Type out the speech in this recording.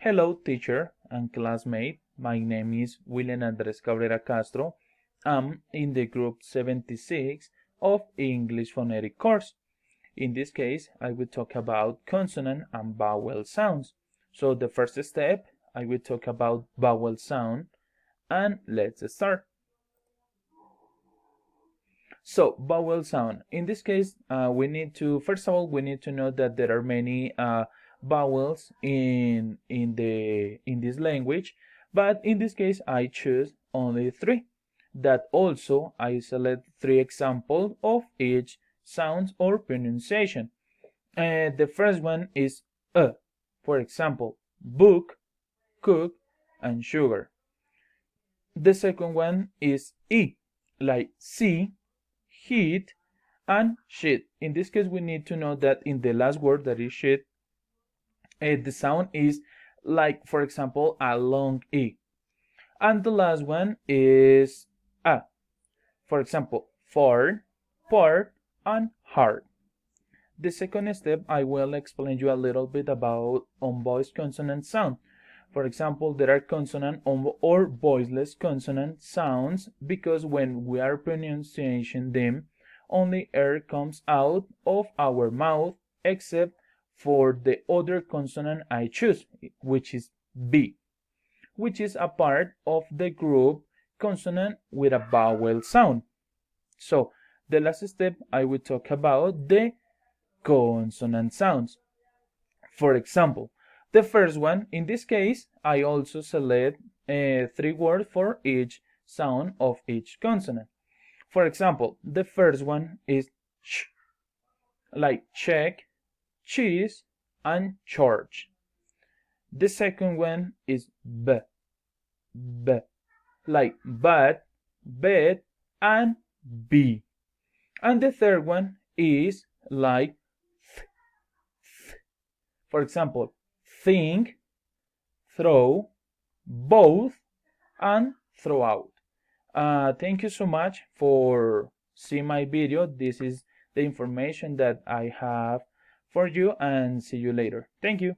Hello, teacher and classmate. My name is William Andres Cabrera Castro. I'm in the group 76 of English phonetic course. In this case, I will talk about consonant and vowel sounds. So the first step, I will talk about vowel sound, and let's start. So vowel sound. In this case, first of all we need to know that there are many vowels in this language, but in this case I choose only three. That also I select three examples of each sound or pronunciation. The first one is for example, book, cook, and sugar. The second one is like see, heat, and sheet. In this case, we need to know that in the last word, that is sheet, the sound is like, for example, a long E. And the last one is a. For example, for, part, and hard. The second step, I will explain you a little bit about unvoiced consonant sound. For example, there are consonant or voiceless consonant sounds because when we are pronouncing them, only air comes out of our mouth except for the other consonant I choose, which is B, which is a part of the group consonant with a vowel sound. So the last step I will talk about the consonant sounds. For example, the first one, in this case, I also select three words for each sound of each consonant. For example, the first one is ch, like check, cheese, and church. The second one is b, like bat, bed, and bee. And the third one is like for example, think, throw, both, and throughout. Thank you so much for seeing my video. This is the information that I have for you, and see you later. Thank you.